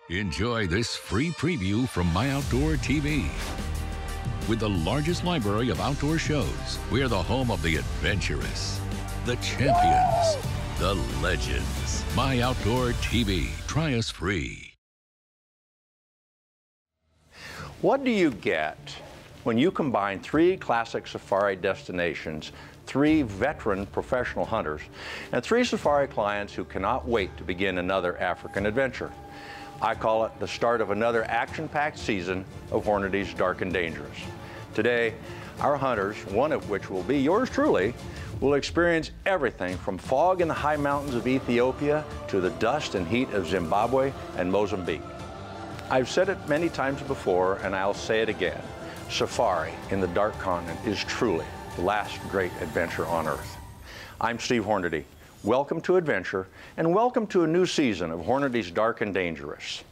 Enjoy this free preview from MyOutdoorTV. With the largest library of outdoor shows, we're the home of the adventurous, the champions, the legends. MyOutdoorTV. Try us free. What do you get when you combine 3 classic safari destinations, 3 veteran professional hunters, and 3 safari clients who cannot wait to begin another African adventure? I call it the start of another action-packed season of Hornady's Dark and Dangerous. Today, our hunters, one of which will be yours truly, will experience everything from fog in the high mountains of Ethiopia to the dust and heat of Zimbabwe and Mozambique. I've said it many times before, and I'll say it again. Safari in the Dark Continent is truly the last great adventure on Earth. I'm Steve Hornady. Welcome to Adventure, and welcome to a new season of Hornady's Dark and Dangerous.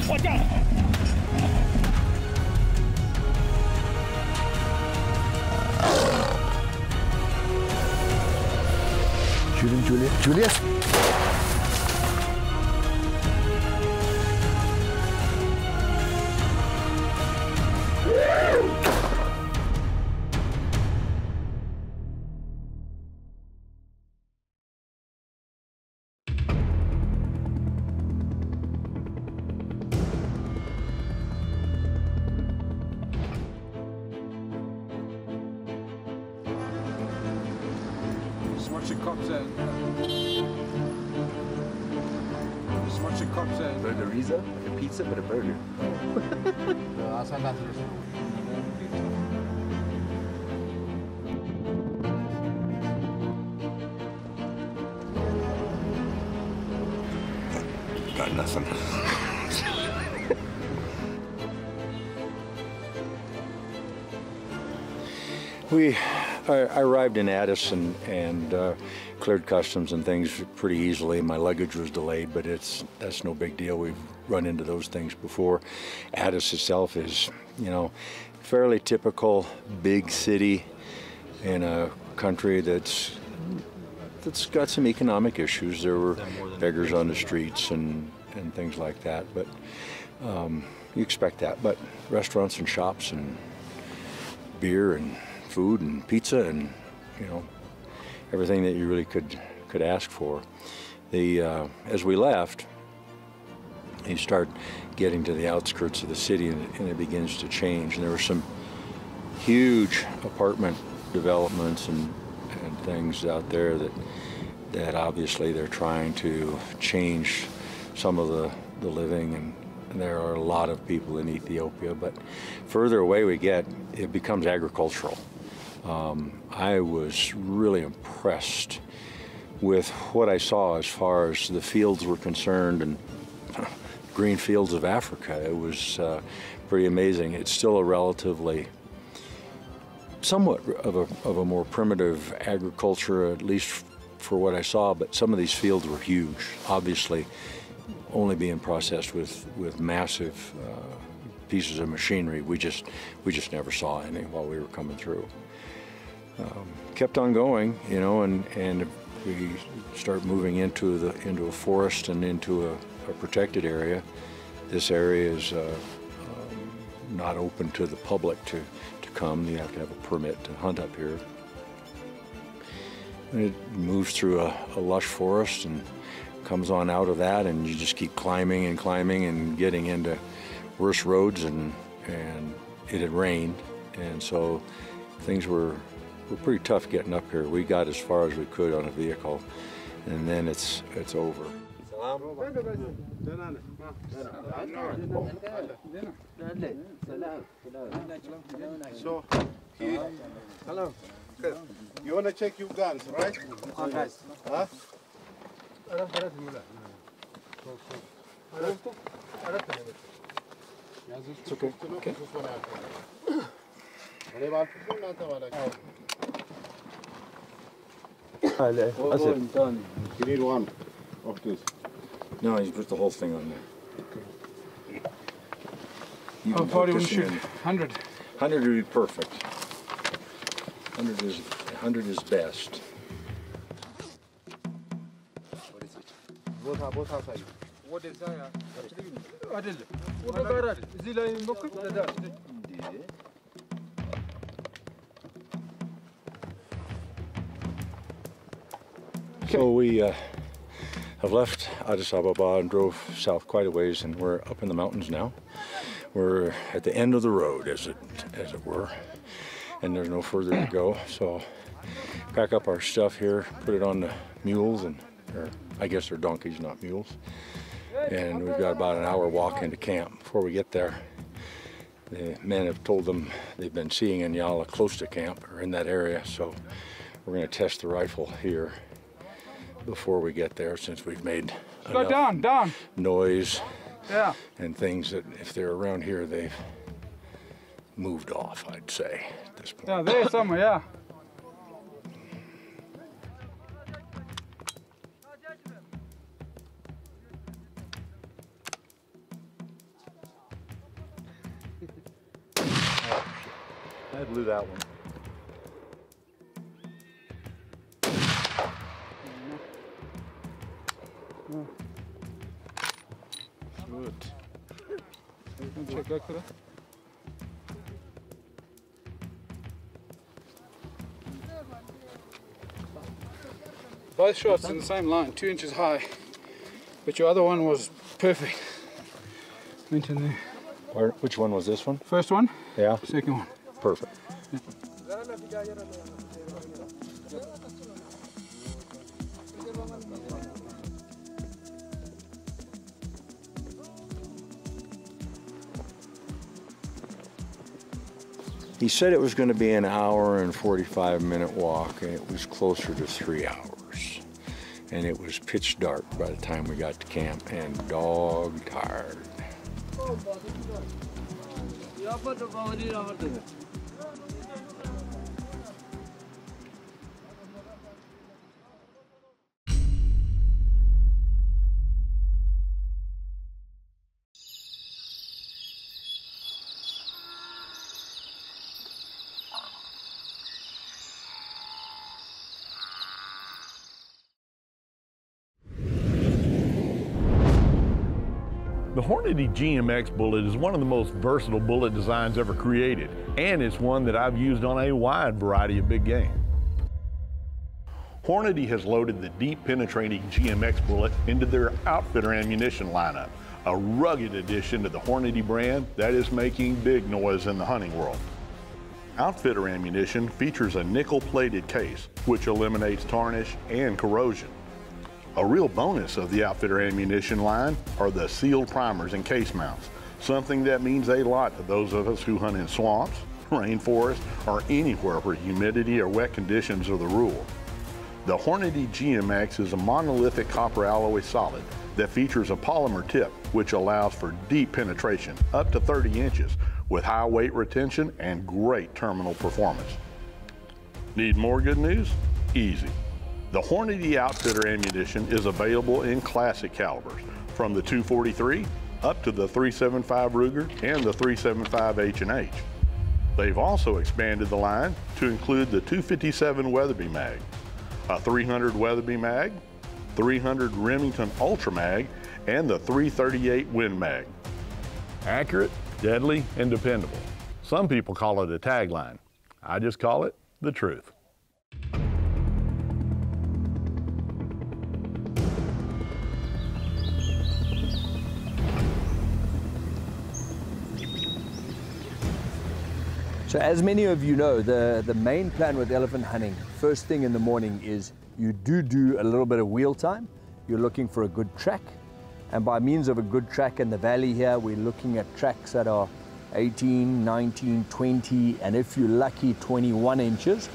Watch out! Shoot him, Julius. Julius! Smutsig cocktail. Smutsig cocktail. Burgeriza? Like a pizza, but a burger. Got nothing. I arrived in Addis and cleared customs and things pretty easily. My luggage was delayed, but that's no big deal. We've run into those things before. Addis itself is, you know, fairly typical big city in a country that's got some economic issues. There were beggars on the streets and things like that, but you expect that. But restaurants and shops and beer and food and pizza and, you know, everything that you really could ask for. As we left, you start getting to the outskirts of the city and it begins to change. And there were some huge apartment developments and things out there that obviously they're trying to change some of the living, and there are a lot of people in Ethiopia, but further away we get, it becomes agricultural. I was really impressed with what I saw as far as the fields were concerned, and green fields of Africa. It was pretty amazing. It's still a relatively, somewhat of a more primitive agriculture, at least for what I saw, but some of these fields were huge, obviously only being processed with massive pieces of machinery. We just never saw any while we were coming through. Kept on going, you know, and we start moving into a forest and into a protected area. This area is not open to the public to come. You have to have a permit to hunt up here. And it moves through a lush forest and comes on out of that, and you just keep climbing and climbing and getting into worse roads, and it had rained, and so things were pretty tough getting up here. We got as far as we could on a vehicle, and then it's over. So, hello. You want to check your guns, right? Okay. Huh? It's okay. Okay. You need one of this. No, you put the whole thing on there. How far do you shoot? 100? 100 would be perfect. 100 is best. So we have left Addis Ababa and drove south quite a ways, and we're up in the mountains now. We're at the end of the road, as it were, and there's no further to go. So pack up our stuff here, put it on the mules, or I guess they're donkeys, not mules. And we've got about an hour walk into camp. Before we get there, the men have told them they've been seeing Inyala close to camp or in that area, so we're going to test the rifle here before we get there, since we've made enough noise and things that if they're around here, they've moved off, I'd say, at this point. Yeah, there's somewhere, yeah. I blew that one. Good. Check back for that. Both shots in the same line, 2 inches high, but your other one was perfect. Went in there. Which one was this one? First one? Yeah. Second one. Perfect. Yeah. He said it was going to be an hour and 45-minute walk, and it was closer to 3 hours. And it was pitch dark by the time we got to camp, and dog tired. The Hornady GMX bullet is one of the most versatile bullet designs ever created, and it's one that I've used on a wide variety of big game. Hornady has loaded the deep penetrating GMX bullet into their Outfitter ammunition lineup, a rugged addition to the Hornady brand that is making big noise in the hunting world. Outfitter ammunition features a nickel-plated case, which eliminates tarnish and corrosion. A real bonus of the Outfitter ammunition line are the sealed primers and case mounts, something that means a lot to those of us who hunt in swamps, rainforests, or anywhere where humidity or wet conditions are the rule. The Hornady GMX is a monolithic copper alloy solid that features a polymer tip, which allows for deep penetration, up to 30 inches, with high weight retention and great terminal performance. Need more good news? Easy. The Hornady Outfitter ammunition is available in classic calibers, from the .243 up to the .375 Ruger and the .375 H&H. They've also expanded the line to include the .257 Weatherby mag, a .300 Weatherby mag, .300 Remington Ultra mag, and the .338 Win mag. Accurate, deadly, and dependable. Some people call it a tagline. I just call it the truth. So as many of you know, the main plan with elephant hunting, first thing in the morning is you do a little bit of wheel time. You're looking for a good track. And by means of a good track in the valley here, we're looking at tracks that are 18, 19, 20, and if you're lucky, 21 inches.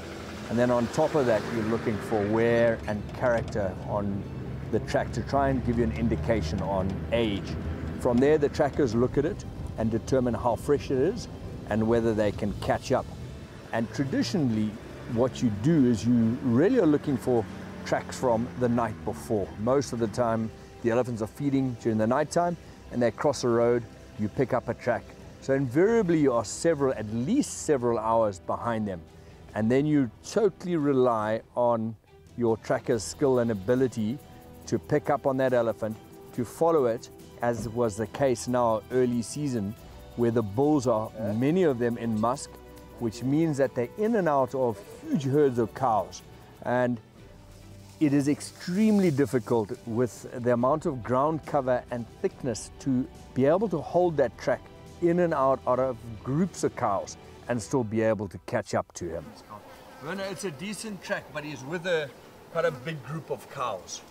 And then on top of that, you're looking for wear and character on the track to try and give you an indication on age. From there, the trackers look at it and determine how fresh it is and whether they can catch up. And traditionally, what you do is you really are looking for tracks from the night before. Most of the time, the elephants are feeding during the nighttime and they cross a road, you pick up a track. So invariably you are at least several hours behind them. and then you totally rely on your tracker's skill and ability to pick up on that elephant, to follow it, as was the case now early season, where the bulls are, many of them in musk, which means that they're in and out of huge herds of cows. And it is extremely difficult with the amount of ground cover and thickness to be able to hold that track in and out of groups of cows and still be able to catch up to him. Werner, it's a decent track, but he's with quite a big group of cows.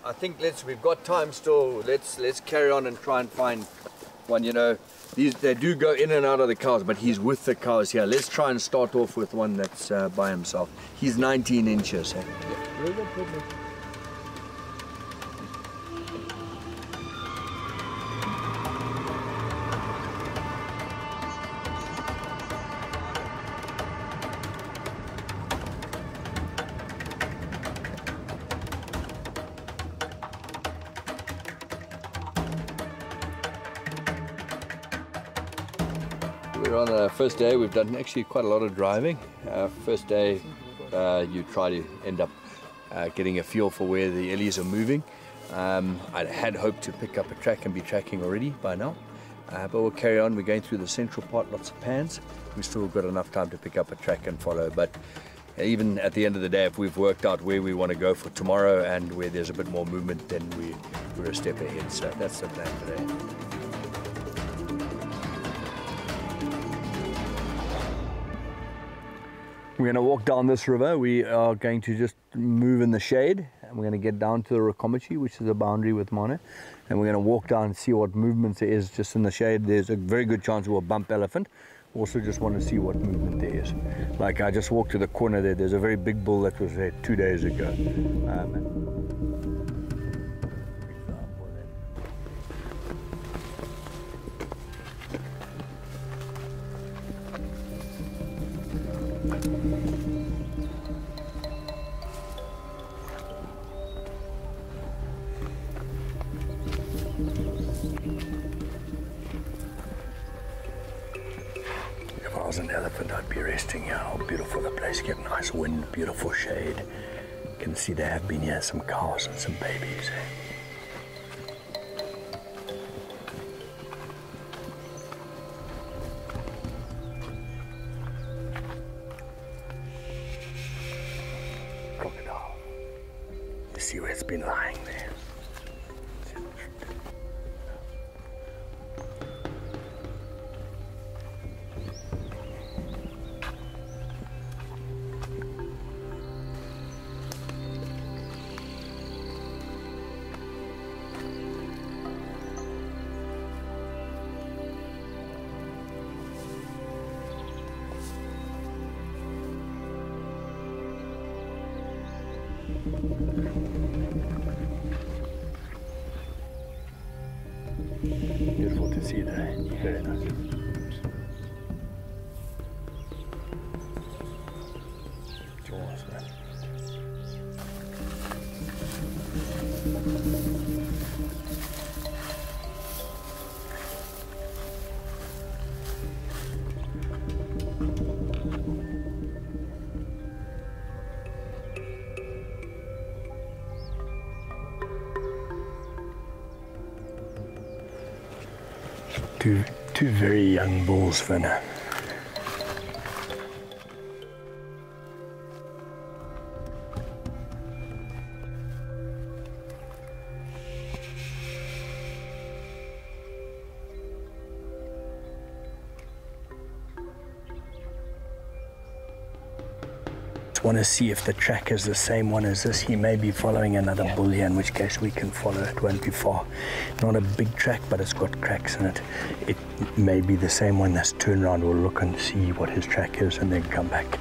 I think we've got time still. Let's carry on and try and find one. You know, they do go in and out of the cows, but he's with the cows here. Let's try and start off with one that's by himself. He's 19 inches. Eh? We're on the first day. We've done actually quite a lot of driving. First day, you try to end up getting a feel for where the ellies are moving. I had hoped to pick up a track and be tracking already by now, but we'll carry on. We're going through the central part, lots of pans. We've still got enough time to pick up a track and follow, but even at the end of the day, if we've worked out where we want to go for tomorrow and where there's a bit more movement, then we're a step ahead. So that's the plan today. We're going to walk down this river. We are going to just move in the shade, and we're going to get down to the Rakomachi, which is the boundary with Mana, and we're going to walk down and see what movement there is just in the shade. There's a very good chance we'll bump elephant. Also just want to see what movement there is. Like I just walked to the corner there. There's a very big bull that was there 2 days ago. If I was an elephant, I'd be resting here. How beautiful the place. Get nice wind, beautiful shade. You can see there have been here some cows and some babies. Crocodile. You see where it's been lying there. Beautiful to see there. Very nice. Jaws, man. Two very young bulls, Werner. Want to see if the track is the same one as this. He may be following another bull here, in which case we can follow. It won't be far. Not a big track, but it's got cracks in it. It may be the same one that's turned around. We'll look and see what his track is and then come back.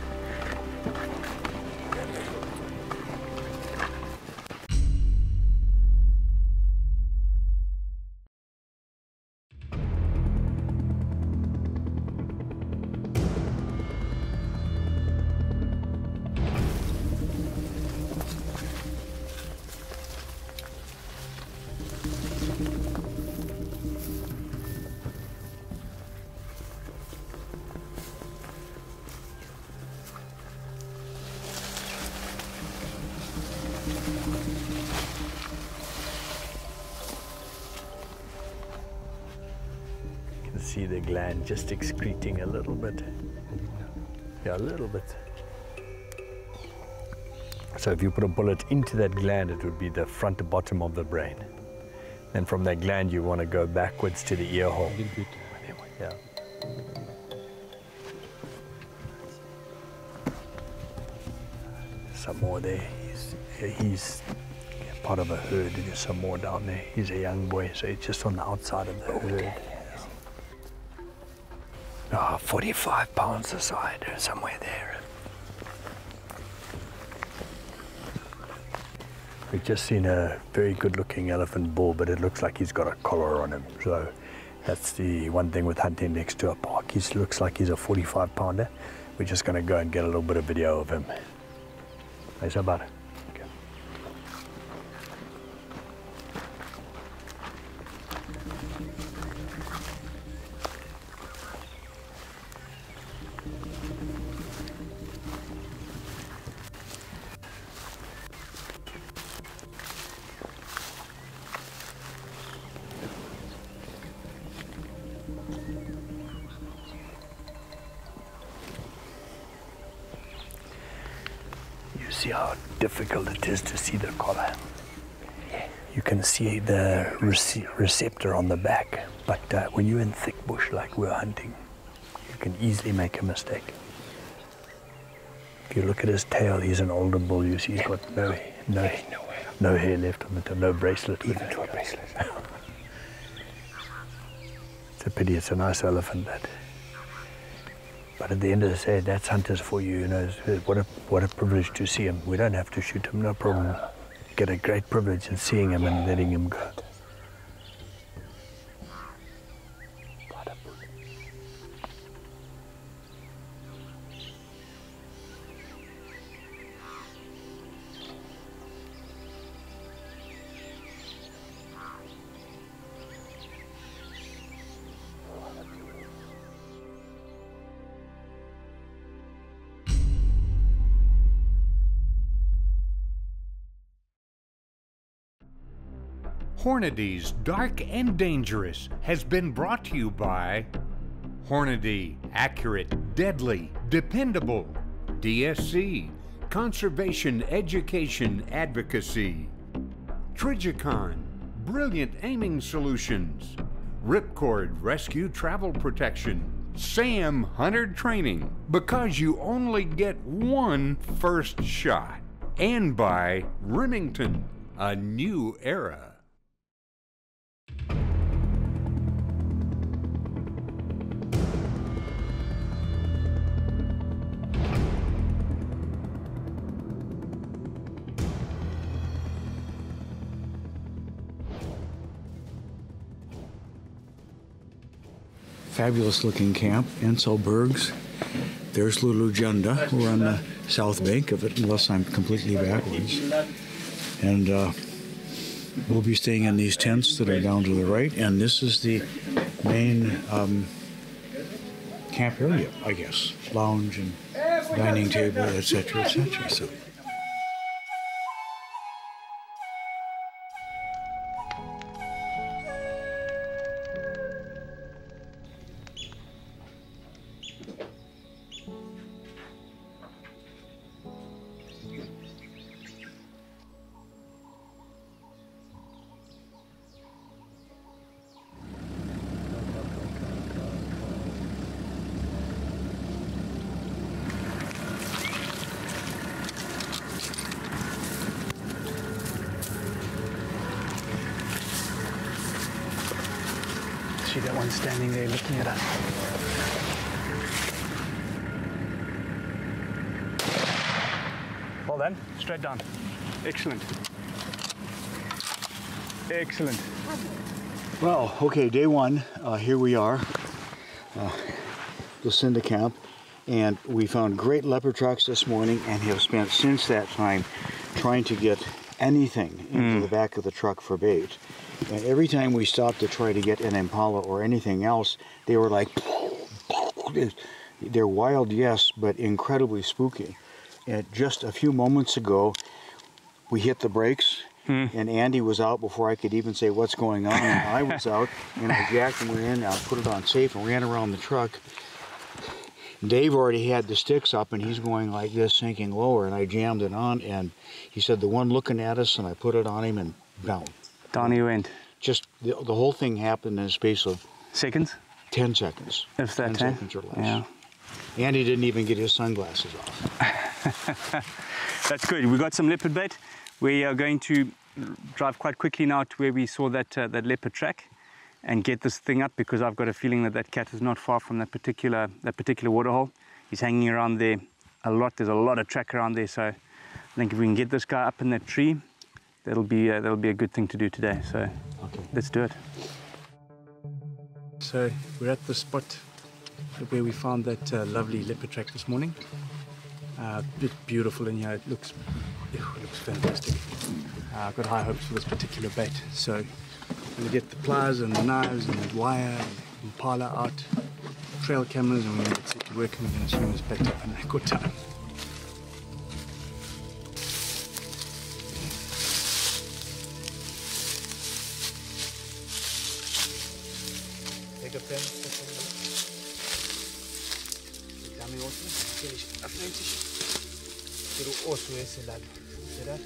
see the gland just excreting a little bit. Yeah, a little bit. So if you put a bullet into that gland, it would be the front to bottom of the brain. And from that gland, you want to go backwards to the ear hole. Yeah. Some more there. He's part of a herd. There's some more down there. He's a young boy, so he's just on the outside of the herd. 45 pounds a side, somewhere there. We've just seen a very good-looking elephant bull, but it looks like he's got a collar on him. So that's the one thing with hunting next to a park. He looks like he's a 45-pounder. We're just going to go and get a little bit of video of him. How's about it? Okay. See how difficult it is to see the collar. You can see the receptor on the back, but when you're in thick bush like we're hunting, you can easily make a mistake. If you look at his tail, he's an older bull. You see he's got no hair left on the tail, no bracelet. Even to a bracelet. It's a pity. It's a nice elephant, but at the end of the day, that's hunters for you. You know, what a privilege to see him. We don't have to shoot him, no problem. Get a great privilege in seeing him and letting him go. Hornady's Dark and Dangerous has been brought to you by Hornady, accurate, deadly, dependable. DSC, Conservation Education Advocacy. Trijicon, brilliant aiming solutions. Ripcord Rescue Travel Protection. Sam Hunter Training, because you only get one first shot. And by Remington, a new era. Fabulous looking camp, Enselbergs. There's Lulujunda. We're on the south bank of it, unless I'm completely backwards. And we'll be staying in these tents that are down to the right, and this is the main camp area, I guess. Lounge and dining table, etc., etc. So. See that one standing there looking at us. Well done, straight down. Excellent. Excellent. Well, okay, day one, here we are, Lucinda Camp, and we found great leopard tracks this morning and have spent since that time trying to get anything into the back of the truck for bait. And every time we stopped to try to get an impala or anything else, they were like, they're wild, yes, but incredibly spooky. And just a few moments ago, we hit the brakes And Andy was out before I could even say what's going on, and I was out, and I jacked him in, I put it on safe and ran around the truck. Dave already had the sticks up, and he's going like this, sinking lower, and I jammed it on, and he said, the one looking at us, and I put it on him, and down. Down he went. Just, the whole thing happened in a space of... Seconds? 10 seconds. If that 10 seconds or less. Yeah. Andy didn't even get his sunglasses off. That's good. We got some leopard bait. We are going to drive quite quickly now to where we saw that leopard track and get this thing up, because I've got a feeling that that cat is not far from that particular waterhole. He's hanging around there a lot. There's a lot of track around there, so I think if we can get this guy up in that tree, that'll be a good thing to do today. So okay, let's do it. So we're at the spot where we found that lovely leopard track this morning. It's beautiful in here. It looks fantastic. I've got high hopes for this particular bait. So I'm going to get the pliers and the knives and the wire and the impala out, trail cameras, and we're going to get set to work, and we're going to swing this bait up in record time. Take a pen. Dame outro. Afrente. Pero osso esse lado. Será?